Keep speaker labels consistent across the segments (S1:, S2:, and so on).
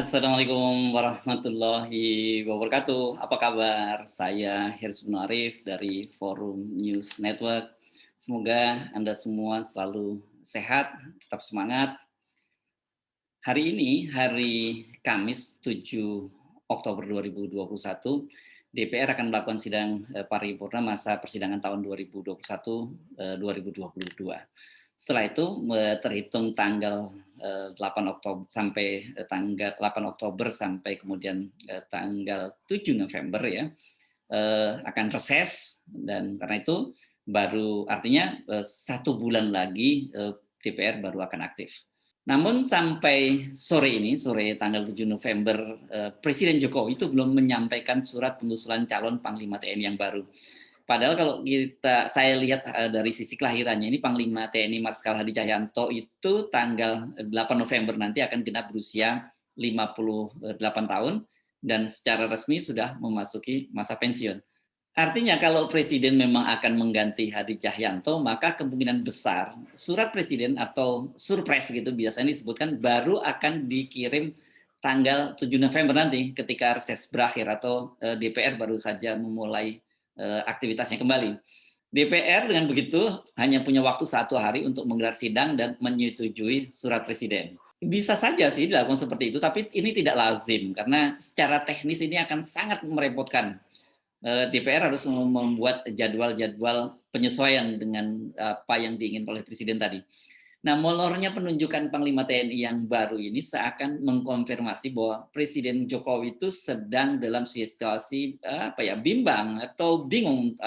S1: Assalamualaikum warahmatullahi wabarakatuh. Apa kabar? Saya Hirsum Arif dari Forum News Network. Semoga Anda semua selalu sehat, tetap semangat. Hari ini, hari Kamis 7 Oktober 2021, DPR akan melakukan sidang paripurna masa persidangan tahun 2021-2022. Setelah itu terhitung tanggal 8 Oktober sampai tanggal 8 Oktober sampai kemudian tanggal 7 November ya akan reses, dan karena itu baru artinya 1 bulan lagi DPR baru akan aktif. Namun sampai sore ini, sore tanggal 7 November, Presiden Jokowi itu belum menyampaikan surat pengusulan calon Panglima TNI yang baru. Padahal kalau saya lihat dari sisi kelahirannya, ini Panglima TNI Marskal Hadi Cahyanto itu tanggal 8 November nanti akan genap berusia 58 tahun dan secara resmi sudah memasuki masa pensiun. Artinya kalau presiden memang akan mengganti Hadi Cahyanto, maka kemungkinan besar surat presiden atau surpres gitu biasanya disebutkan baru akan dikirim tanggal 7 November nanti ketika reses berakhir atau DPR baru saja memulai aktivitasnya kembali. DPR dengan begitu hanya punya waktu 1 hari untuk menggelar sidang dan menyetujui surat presiden. Bisa saja sih dilakukan seperti itu, tapi ini tidak lazim karena secara teknis ini akan sangat merepotkan. DPR harus membuat jadwal-jadwal penyesuaian dengan apa yang diinginkan oleh presiden tadi. Nah, molornya penunjukan Panglima TNI yang baru ini seakan mengkonfirmasi bahwa Presiden Jokowi itu sedang dalam situasi bimbang atau bingung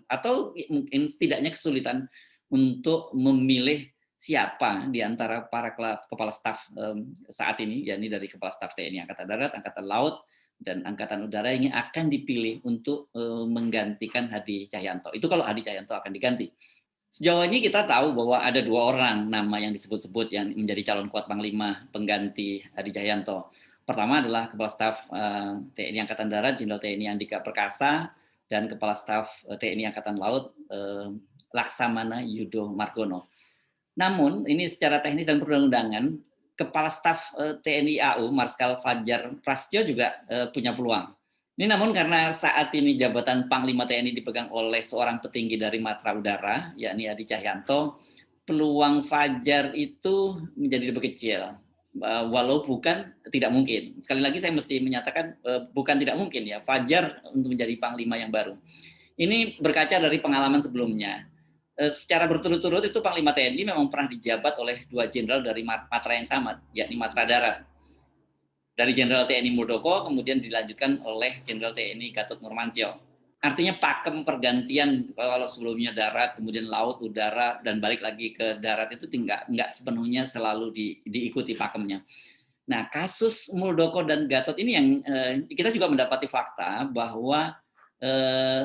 S1: atau mungkin setidaknya kesulitan untuk memilih siapa di antara para kepala staf saat ini, yakni dari Kepala Staf TNI Angkatan Darat, Angkatan Laut, dan Angkatan Udara yang akan dipilih untuk menggantikan Hadi Cahyanto. Itu kalau Hadi Cahyanto akan diganti. Sejauh ini kita tahu bahwa ada 2 orang nama yang disebut-sebut yang menjadi calon kuat Panglima pengganti Hadi Cahyanto. Pertama adalah Kepala Staf TNI Angkatan Darat Jenderal TNI Andika Perkasa dan Kepala Staf TNI Angkatan Laut Laksamana Yudo Margono. Namun ini secara teknis dan perundang-undangan Kepala Staf TNI AU Marskal Fajar Prasetyo juga punya peluang. Ini namun karena saat ini jabatan Panglima TNI dipegang oleh seorang petinggi dari Matra Udara, yakni Hadi Cahyanto, peluang Fajar itu menjadi lebih kecil. Walau bukan tidak mungkin. Sekali lagi saya mesti menyatakan bukan tidak mungkin ya, Fajar untuk menjadi Panglima yang baru. Ini berkaca dari pengalaman sebelumnya. Secara berturut-turut itu Panglima TNI memang pernah dijabat oleh 2 jenderal dari matra yang sama, yakni Matra Darat. Dari Jenderal TNI Muldoko kemudian dilanjutkan oleh Jenderal TNI Gatot Nurmantio. Artinya pakem pergantian, kalau sebelumnya darat, kemudian laut, udara, dan balik lagi ke darat itu nggak sepenuhnya selalu diikuti pakemnya. Nah, kasus Muldoko dan Gatot ini yang kita juga mendapati fakta bahwa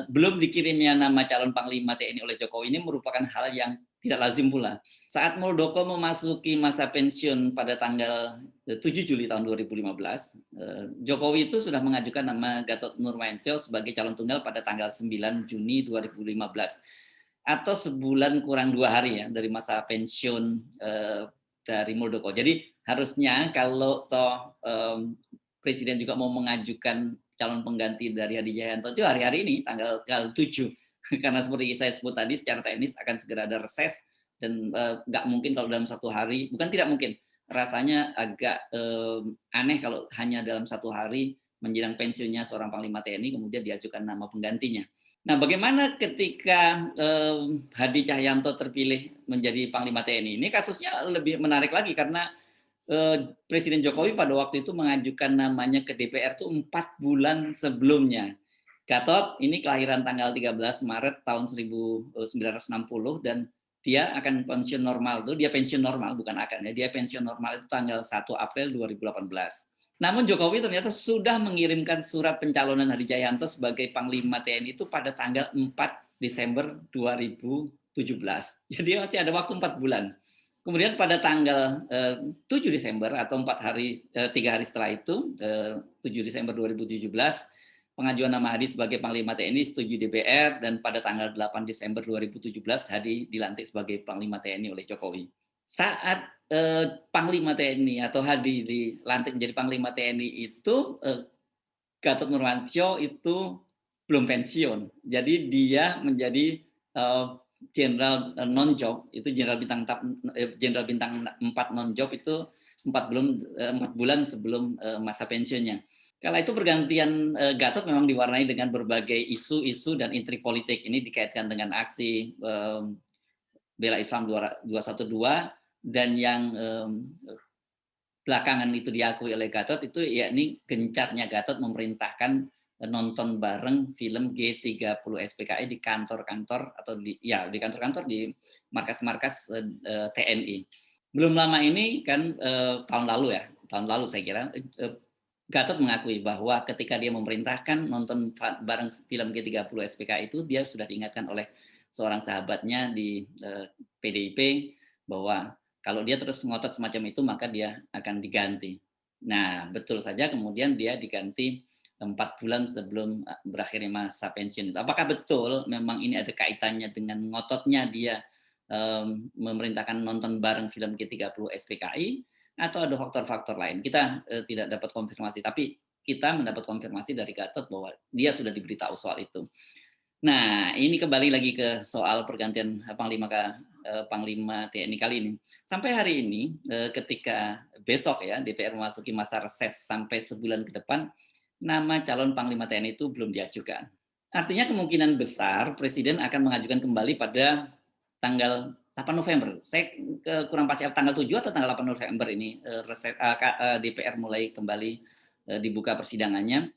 S1: belum dikirimnya nama calon Panglima TNI oleh Jokowi ini merupakan hal yang tidak lazim pula. Saat Muldoko memasuki masa pensiun pada tanggal 7 Juli tahun 2015, Jokowi itu sudah mengajukan nama Gatot Nurmantio sebagai calon tunggal pada tanggal 9 Juni 2015. Atau sebulan kurang 2 hari ya dari masa pensiun dari Muldoko. Jadi harusnya kalau toh Presiden juga mau mengajukan calon pengganti dari Hadi Cahyanto itu hari-hari ini tanggal 7 karena seperti saya sebut tadi secara teknis akan segera ada reses dan nggak mungkin kalau dalam 1 hari, bukan tidak mungkin, rasanya agak aneh kalau hanya dalam 1 hari menjelang pensiunnya seorang Panglima TNI kemudian diajukan nama penggantinya. Nah, bagaimana ketika Hadi Cahyanto terpilih menjadi Panglima TNI? Ini kasusnya lebih menarik lagi karena Presiden Jokowi pada waktu itu mengajukan namanya ke DPR itu 4 bulan sebelumnya. Gatot ini kelahiran tanggal 13 Maret tahun 1960 dan dia akan pensiun normal tuh, dia pensiun normal bukan akan ya, dia pensiun normal itu tanggal 1 April 2018. Namun Jokowi ternyata sudah mengirimkan surat pencalonan Hadi Cahyanto sebagai Panglima TNI itu pada tanggal 4 Desember 2017. Jadi masih ada waktu 4 bulan. Kemudian pada tanggal 7 Desember atau 3 hari setelah itu, 7 Desember 2017, pengajuan nama Hadi sebagai Panglima TNI setuju DPR dan pada tanggal 8 Desember 2017 Hadi dilantik sebagai Panglima TNI oleh Jokowi. Saat Panglima TNI atau Hadi dilantik menjadi Panglima TNI itu, Gatot Nurmantio itu belum pensiun. Jadi dia menjadi, jenderal, non-job, itu jenderal bintang 4 non-job itu 4 bulan sebelum, masa pensiunnya. Kala itu pergantian, Gatot memang diwarnai dengan berbagai isu-isu dan intrik politik. Ini dikaitkan dengan aksi, bela Islam 212 dan yang, belakangan itu diakui oleh Gatot itu yakni gencarnya Gatot memerintahkan nonton bareng film G30 SPKI di kantor-kantor atau di kantor-kantor di markas-markas, TNI. Belum lama ini kan, tahun lalu saya kira, Gatot mengakui bahwa ketika dia memerintahkan nonton bareng film G30 SPKI itu dia sudah diingatkan oleh seorang sahabatnya di, PDIP bahwa kalau dia terus ngotot semacam itu maka dia akan diganti. Nah, betul saja kemudian dia diganti 4 bulan sebelum, berakhirnya masa pensiun itu. Apakah betul memang ini ada kaitannya dengan ngototnya dia, memerintahkan nonton bareng film G30 SPKI atau ada faktor-faktor lain? Kita, tidak dapat konfirmasi, tapi kita mendapat konfirmasi dari Gatot bahwa dia sudah diberitahu soal itu. Nah, ini kembali lagi ke soal pergantian Panglima TNI kali ini. Sampai hari ini, ketika besok ya DPR memasuki masa reses sampai sebulan ke depan, nama calon Panglima TNI itu belum diajukan. Artinya kemungkinan besar Presiden akan mengajukan kembali pada tanggal 8 November. Saya kurang pasti tanggal 7 atau tanggal 8 November ini, DPR mulai kembali, dibuka persidangannya.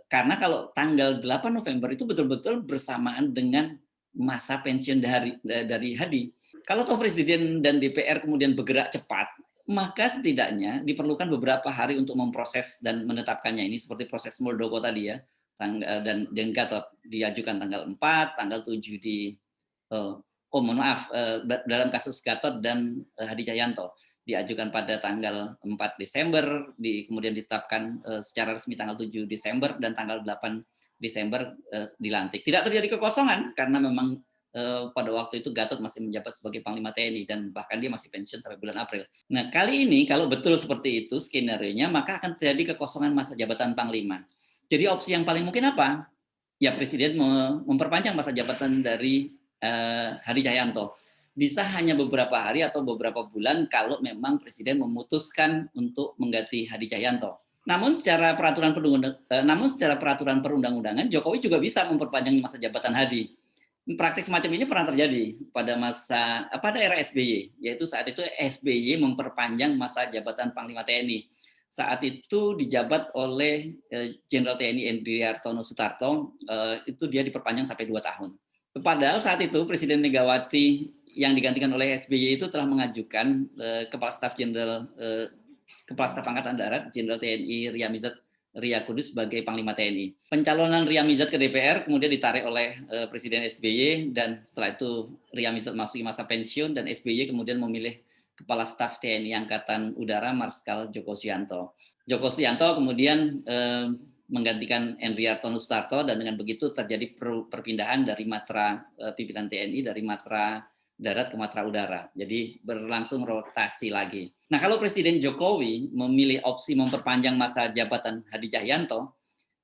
S1: Karena kalau tanggal 8 November itu betul-betul bersamaan dengan masa pensiun dari Hadi. Kalau toh Presiden dan DPR kemudian bergerak cepat, maka setidaknya diperlukan beberapa hari untuk memproses dan menetapkannya. Ini seperti proses Muldoko tadi ya, dan Gatot diajukan tanggal 4, tanggal 7 mohon maaf, dalam kasus Gatot dan Hadi Cahyanto diajukan pada tanggal 4 Desember, kemudian ditetapkan secara resmi tanggal 7 Desember dan tanggal 8 Desember dilantik. Tidak terjadi kekosongan karena memang pada waktu itu Gatot masih menjabat sebagai Panglima TNI dan bahkan dia masih pensiun sampai bulan April. Nah, kali ini kalau betul seperti itu skenario-nya, maka akan terjadi kekosongan masa jabatan Panglima. Jadi opsi yang paling mungkin apa? Ya Presiden memperpanjang masa jabatan dari Hadi Cahyanto. Bisa hanya beberapa hari atau beberapa bulan kalau memang Presiden memutuskan untuk mengganti Hadi Cahyanto. Namun secara peraturan perundang-undangan Jokowi juga bisa memperpanjang masa jabatan Hadi. Praktik semacam ini pernah terjadi pada era SBY, yaitu saat itu SBY memperpanjang masa jabatan Panglima TNI. Saat itu dijabat oleh Jenderal TNI Endriartono Sutarto, itu dia diperpanjang sampai 2 tahun. Padahal saat itu Presiden Megawati yang digantikan oleh SBY itu telah mengajukan Kepala Staf Angkatan Darat Jenderal TNI Ria Kudus sebagai Panglima TNI. Pencalonan Ria Mizat ke DPR kemudian ditarik oleh Presiden SBY dan setelah itu Ria Mizat masuk masa pensiun dan SBY kemudian memilih Kepala Staf TNI Angkatan Udara Marskal Joko Suyanto. Joko Suyanto kemudian menggantikan Endriartono Sutarto dan dengan begitu terjadi perpindahan dari matra pimpinan TNI dari matra darat ke matra udara. Jadi berlangsung rotasi lagi. Nah, kalau Presiden Jokowi memilih opsi memperpanjang masa jabatan Hadi Cahyanto,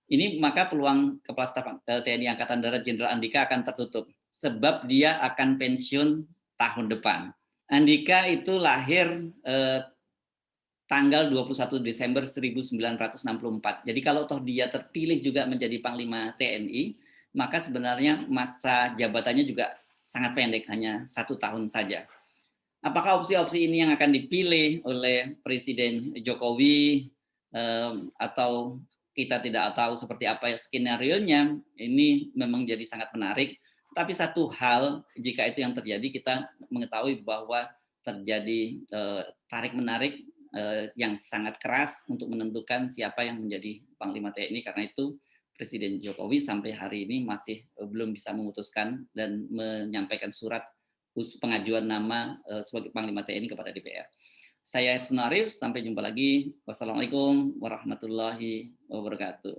S1: ini maka peluang Kepala Staf TNI Angkatan Darat Jenderal Andika akan tertutup sebab dia akan pensiun tahun depan. Andika itu lahir tanggal 21 Desember 1964. Jadi kalau toh dia terpilih juga menjadi Panglima TNI, maka sebenarnya masa jabatannya juga sangat pendek, hanya 1 tahun saja. Apakah opsi-opsi ini yang akan dipilih oleh Presiden Jokowi atau kita tidak tahu seperti apa skenario-nya, ini memang jadi sangat menarik. Tapi satu hal, jika itu yang terjadi, kita mengetahui bahwa terjadi tarik-menarik yang sangat keras untuk menentukan siapa yang menjadi Panglima TNI. Karena itu Presiden Jokowi sampai hari ini masih belum bisa memutuskan dan menyampaikan surat pengajuan nama sebagai Panglima TNI kepada DPR. Saya Edson Arif, sampai jumpa lagi. Wassalamualaikum warahmatullahi wabarakatuh.